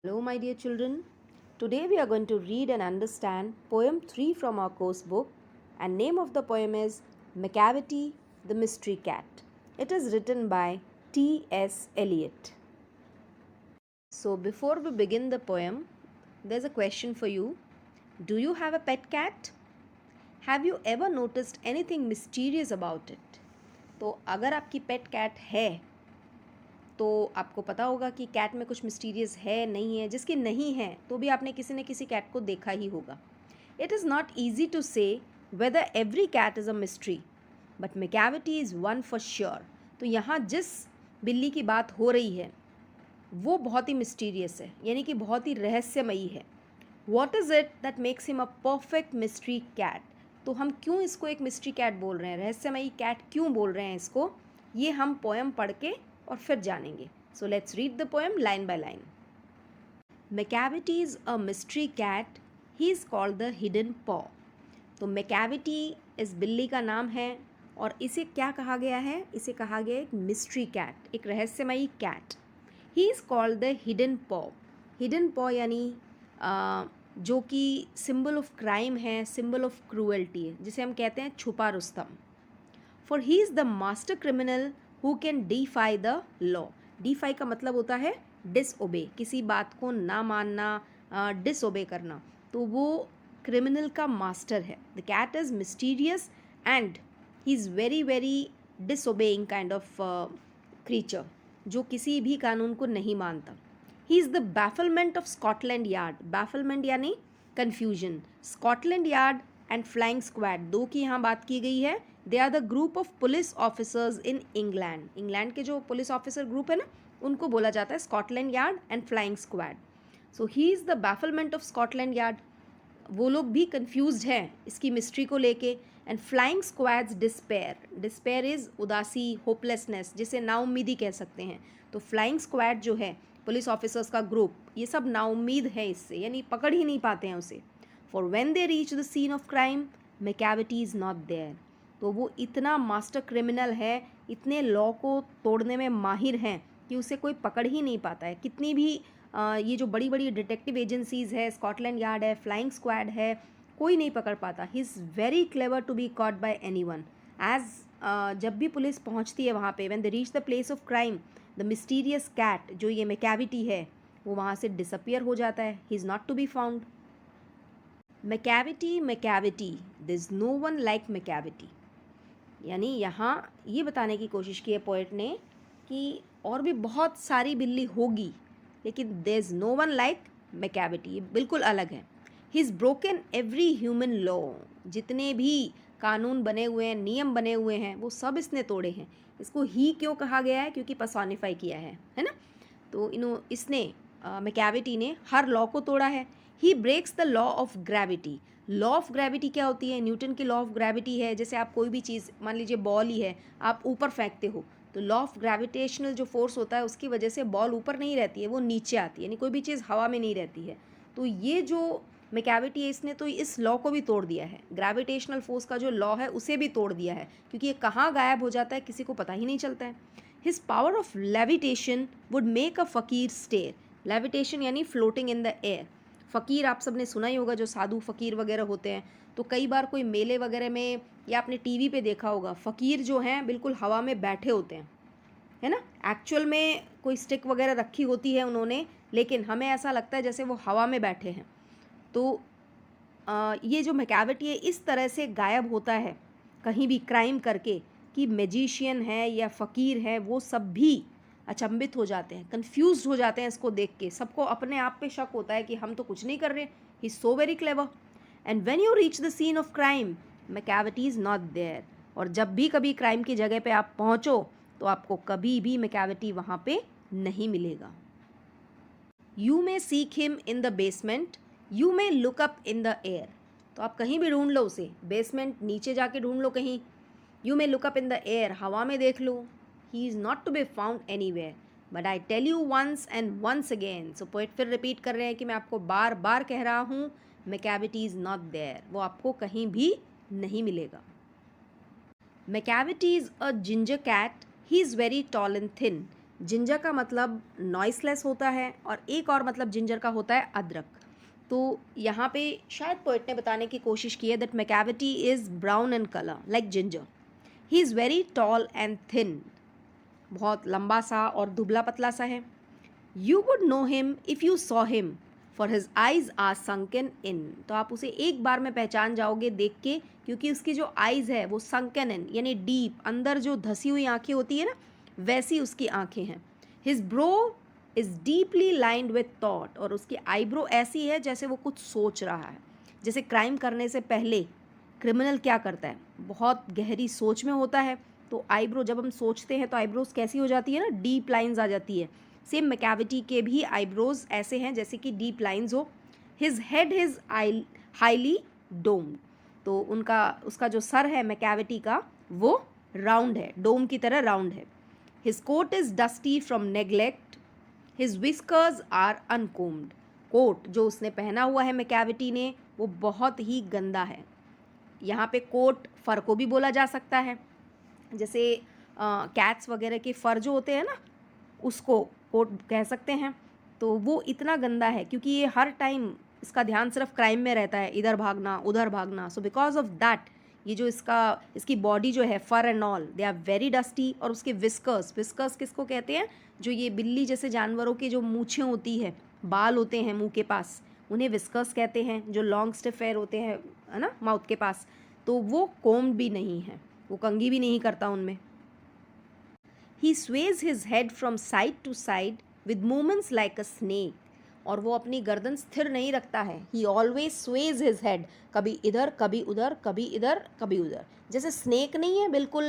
Hello, my dear children. Today we are going to read and understand poem 3 from our course book, and name of the poem is Macavity the Mystery Cat. It is written by T.S. Eliot. So before we begin the poem, there's a question for you. Do you have a pet cat? Have you ever noticed anything mysterious about it? तो अगर आपकी पेट cat है तो आपको पता होगा कि cat में कुछ मिस्टीरियस है नहीं है. जिसकी नहीं है तो भी आपने किसी न किसी कैट को देखा ही होगा. It is not easy to say whether every cat is a mystery, but Macavity is one for sure. तो यहाँ जिस बिल्ली की बात हो रही है वो बहुत ही मिस्टीरियस है, यानी कि बहुत ही रहस्यमयी है. What is it that makes him a perfect mystery cat. तो हम क्यों इसको एक मिस्ट्री कैट बोल रहे हैं, रहस्यमयी कैट क्यों बोल रहे हैं इसको, ये हम पोएम पढ़ के और फिर जानेंगे. So let's read the poem line by line. Macavity is a mystery cat, he is called the hidden paw. तो मैकेविटी इस बिल्ली का नाम है और इसे क्या कहा गया है, इसे कहा गया एक मिस्ट्री कैट, एक रहस्यमयी cat. He is called the hidden paw. Hidden paw यानी जो कि सिंबल ऑफ क्राइम है, सिंबल ऑफ क्रूएल्टी है, जिसे हम कहते हैं छुपा रुस्तम. For he is the master criminal who can defy the law. Defy का मतलब होता है डिसओबे, किसी बात को ना मानना, डिसओबे करना. तो वो क्रिमिनल का मास्टर है. The cat is mysterious and he is very very disobeying kind of creature, जो किसी भी कानून को नहीं मानता. He is the bafflement of Scotland Yard. Bafflement यानी confusion. Scotland Yard and Flying Squad, दो की यहाँ बात की गई है. They are the group of police officers in England. England के जो पुलिस ऑफिसर ग्रुप है ना, उनको बोला जाता है Scotland Yard and Flying Squad. So he is the bafflement of Scotland Yard. वो लोग भी कन्फ्यूज्ड हैं इसकी मिस्ट्री को लेके. And Flying Squad's despair. Despair is उदासी, होपलेसनेस, जिसे नाउम्मीदी कह सकते हैं. तो फ्लाइंग स्क्वाड जो है पुलिस ऑफिसर्स का ग्रुप, ये सब नाउम्मीद है इससे, यानी पकड़ ही नहीं पाते हैं उसे. For when they reach the scene of crime Macavity is not there. तो वो इतना मास्टर क्रिमिनल है, इतने लॉ को तोड़ने में माहिर हैं कि उसे कोई पकड़ ही नहीं पाता है. कितनी भी ये जो बड़ी बड़ी डिटेक्टिव एजेंसीज़ है, स्कॉटलैंड यार्ड है, फ्लाइंग स्क्वाड है, कोई नहीं पकड़ पाता. He is very clever to be caught by any one. As जब भी पुलिस पहुंचती है वहाँ पे, when they reach the place of crime, the mysterious cat जो ये मैकेविटी है वो वहाँ से डिसअपियर हो जाता है. He is not to be found. Macavity Macavity, there is no one like Macavity. यानी यहाँ ये बताने की कोशिश की है पोएट ने कि और भी बहुत सारी बिल्ली होगी, लेकिन there is no one like Macavity. ये बिल्कुल अलग है. He is broken every human law. जितने भी कानून बने हुए हैं, नियम बने हुए हैं, वो सब इसने तोड़े हैं. इसको ही क्यों कहा गया है, क्योंकि पर्सोनिफाई किया है ना. तो इसने मैकेविटी ने हर लॉ को तोड़ा है. He breaks the law of gravity. Law of gravity क्या होती है, न्यूटन की लॉ ऑफ ग्रेविटी है. जैसे आप कोई भी चीज़, मान लीजिए बॉल ही है, आप ऊपर फेंकते हो, तो लॉ ऑफ ग्रेविटेशनल जो फोर्स होता है उसकी वजह से बॉल ऊपर नहीं रहती है, वो नीचे आती है, यानी कोई भी चीज़ हवा में नहीं रहती है. तो ये जो मैकेविटी है, इसने तो इस लॉ को भी तोड़ दिया है. ग्रेविटेशनल फोर्स का जो लॉ है उसे भी तोड़ दिया है, क्योंकि ये कहाँ गायब हो जाता है किसी को पता ही नहीं चलता है. His power of levitation would make a फ़कीर स्टेयर. लेविटेशन यानी फ्लोटिंग इन द एयर. फ़कीर आप सब ने सुना ही होगा, जो साधु फ़कीर वगैरह होते हैं. तो कई बार कोई मेले वगैरह में या आपने टीवी पे देखा होगा, फ़कीर जो हैं बिल्कुल हवा में बैठे होते हैं, है ना. एक्चुअल में कोई स्टिक वगैरह रखी होती है उन्होंने, लेकिन हमें ऐसा लगता है जैसे वो हवा में बैठे हैं. तो ये जो मैकेविटी है इस तरह से गायब होता है कहीं भी क्राइम करके कि मैजिशियन है या फ़कीर है वो सब भी अचंभित हो जाते हैं, कंफ्यूज्ड हो जाते हैं इसको देख के. सबको अपने आप पे शक होता है कि हम तो कुछ नहीं कर रहे. He is so very clever. And when you reach the scene of crime Macavity is not there. और जब भी कभी क्राइम की जगह पे आप पहुँचो तो आपको कभी भी मैकेविटी वहाँ पे नहीं मिलेगा. You may seek him in the basement, you may look up in the air. तो आप कहीं भी ढूंढ लो उसे, बेसमेंट नीचे जाके ढूंढ लो कहीं. You may look up in the air, हवा में देख लो. He is not to be found anywhere, but I tell you once and once again. So poet फिर रिपीट कर रहे हैं कि मैं आपको बार बार कह रहा हूँ, मैकेविटी इज़ नॉट देयर. वो आपको कहीं भी नहीं मिलेगा. Macavity is a ginger cat, he is very tall and thin. Ginger का मतलब नॉइसलेस होता है और एक और मतलब जिंजर का होता है अदरक। तो यहाँ पे शायद पोइट ने बताने की कोशिश की है that Macavity is brown in colour like ginger. He is very tall and thin, बहुत लंबा सा और दुबला पतला सा है। You would know him if you saw him for his eyes are sunken in. तो आप उसे एक बार में पहचान जाओगे देख के, क्योंकि उसकी जो आइज़ है वो संकन इन यानी डीप, अंदर जो धसी हुई आंखें होती है ना, वैसी उसकी आंखें हैं। His bro is deeply lined with thought, और उसकी आईब्रो ऐसी है जैसे वो कुछ सोच रहा है। जैसे क्राइम करने से पहले क्रिमिनल क्या करता है, बहुत गहरी सोच में होता है। तो आईब्रो, जब हम सोचते हैं तो आईब्रोज कैसी हो जाती है ना, डीप लाइंस आ जाती है। सेम मैकेविटी के भी आईब्रोज ऐसे हैं जैसे कि डीप लाइंस हो। His head is highly doomed, तो उसका जो सर है मैकेविटी का वो राउंड है, डोम की तरह राउंड है। His coat is dusty from neglect, his whiskers are uncombed. Coat जो उसने पहना हुआ है मैकेविटी ने वो बहुत ही गंदा है। यहाँ पे कोट फर को भी बोला जा सकता है, जैसे कैट्स वगैरह के फर जो होते हैं ना, उसको कोट कह सकते हैं। तो वो इतना गंदा है क्योंकि ये हर टाइम इसका ध्यान सिर्फ क्राइम में रहता है, इधर भागना उधर भागना। सो बिकॉज ऑफ दैट ये जो इसकी बॉडी जो है, fur and all, they are very dusty. और उसके विस्कर्स, विस्कर्स किसको कहते हैं, जो ये बिल्ली जैसे जानवरों की जो मूछें होती है, बाल होते हैं मुंह के पास, उन्हें विस्कर्स कहते हैं। जो लॉन्ग स्टिफ हेयर होते हैं है ना माउथ के पास, तो वो कोम्ड भी नहीं है, वो कंघी भी नहीं करता उनमें। He sways his head from side to side with movements like a snake, और वो अपनी गर्दन स्थिर नहीं रखता है। He always sways his head, कभी इधर कभी उधर, कभी इधर कभी उधर। जैसे स्नेक नहीं है, बिल्कुल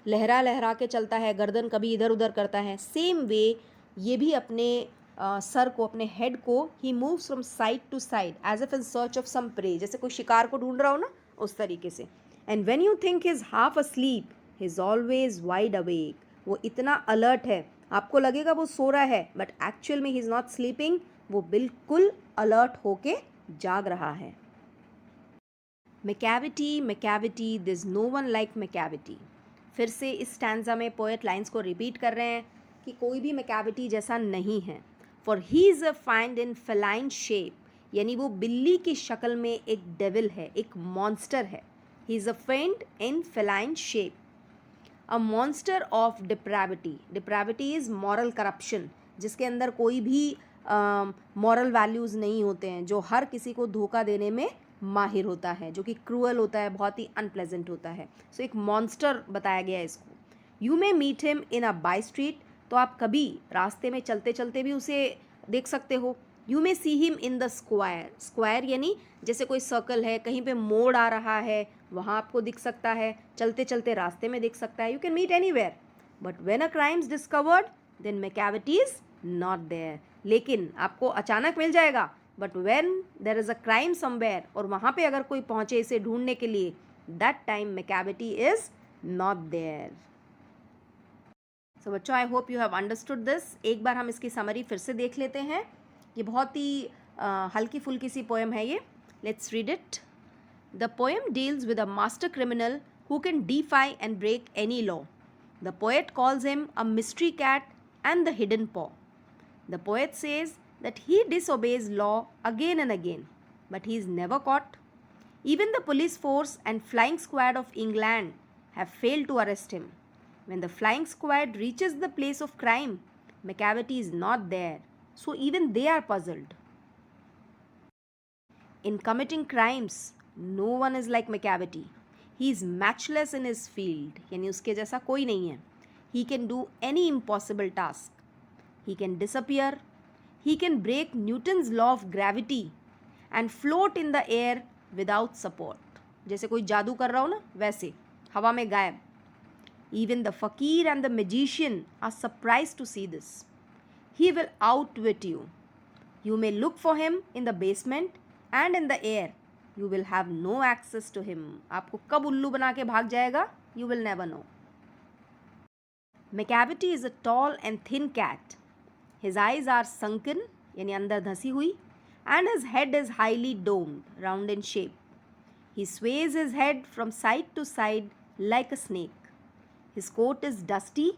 लहरा लहरा के चलता है, गर्दन कभी इधर उधर करता है। सेम वे ये भी अपने सर को, अपने हेड को, he moves from side to side as if in search of some prey, जैसे कोई शिकार को ढूंढ रहा हो ना, उस तरीके से। And when you think his half asleep, he is always wide awake. वो इतना अलर्ट है, आपको लगेगा वो सो रहा है, बट एक्चुअल में ही इज़ नॉट स्लीपिंग, वो बिल्कुल अलर्ट होके जाग रहा है। Macavity Macavity this no one like Macavity. फिर से इस स्टैंजा में पोएट लाइंस को रिपीट कर रहे हैं कि कोई भी मैकेविटी जैसा नहीं है। For he is a fiend in feline shape, यानी वो बिल्ली की शक्ल में एक डेविल है, एक मॉन्स्टर है। He is a fiend in feline shape, a monster of depravity. Depravity is moral corruption, जिसके अंदर कोई भी मॉरल वैल्यूज़ नहीं होते हैं, जो हर किसी को धोखा देने में माहिर होता है, जो कि क्रूअल होता है, बहुत ही अनप्लेजेंट होता है। सो एक मॉन्स्टर बताया गया है इसको। You may meet him in a by street, तो आप कभी रास्ते में चलते चलते भी उसे देख सकते हो। You may see him in the square, square यानी जैसे कोई सर्कल है, कहीं पे मोड़ आ रहा है, वहाँ आपको दिख सकता है, चलते चलते रास्ते में दिख सकता है। You can meet anywhere, but when a crime is discovered then Macavity is not there. लेकिन आपको अचानक मिल जाएगा, but when there is a crime somewhere, और वहाँ पे अगर कोई पहुँचे इसे ढूंढने के लिए, that time Macavity is not there. So बच्चों, I hope you have understood this. एक बार हम इसकी समरी फिर से देख लेते हैं। ये बहुत ही हल्की फुल्की सी पोएम है ये। Let's read it. The poem deals with a master criminal who can defy and break any law. The poet calls him a mystery cat and the hidden paw. The poet says that he disobeys law again and again, but he is never caught. Even the police force and flying squad of England have failed to arrest him. When the flying squad reaches the place of crime, Macavity is not there, so even they are puzzled. In committing crimes, no one is like Macavity. He is matchless in his field, यानी उसके जैसा कोई नहीं है. He can do any impossible task. He can disappear. He can break Newton's law of gravity and float in the air without support. जैसे कोई जादू कर रहा हो ना, वैसे हवा में गायब. Even the fakir and the magician are surprised to see this. He will outwit you. You may look for him in the basement and in the air. You will have no access to him. आपको कब उल्लू बना के भाग जाएगा? You will never know. Macavity is a tall and thin cat. His eyes are sunken, यानी अंदर धंसी हुई, and his head is highly domed, round in shape. He sways his head from side to side like a snake. His coat is dusty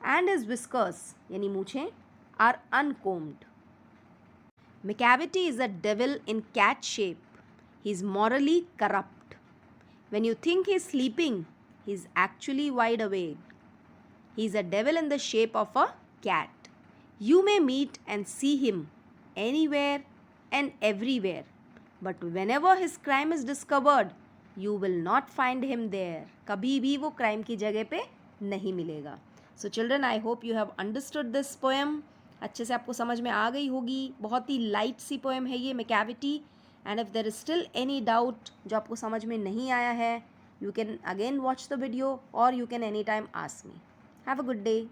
and his whiskers यानी मूछें are uncombed. Macavity is a devil in cat shape. He is morally corrupt. When you think he is sleeping, he is actually wide awake. He is a devil in the shape of a cat. You may meet and see him anywhere and everywhere, but whenever his crime is discovered, you will not find him there. कभी भी वो crime की जगह पे नहीं मिलेगा. So children, I hope you have understood this poem. अच्छे से आपको समझ में आ गई होगी. बहुत ही लाइट सी पोएम है ये Macavity. And if there is still any doubt जो आपको समझ में नहीं आया है, you can again watch the video or you can anytime ask me. Have a good day.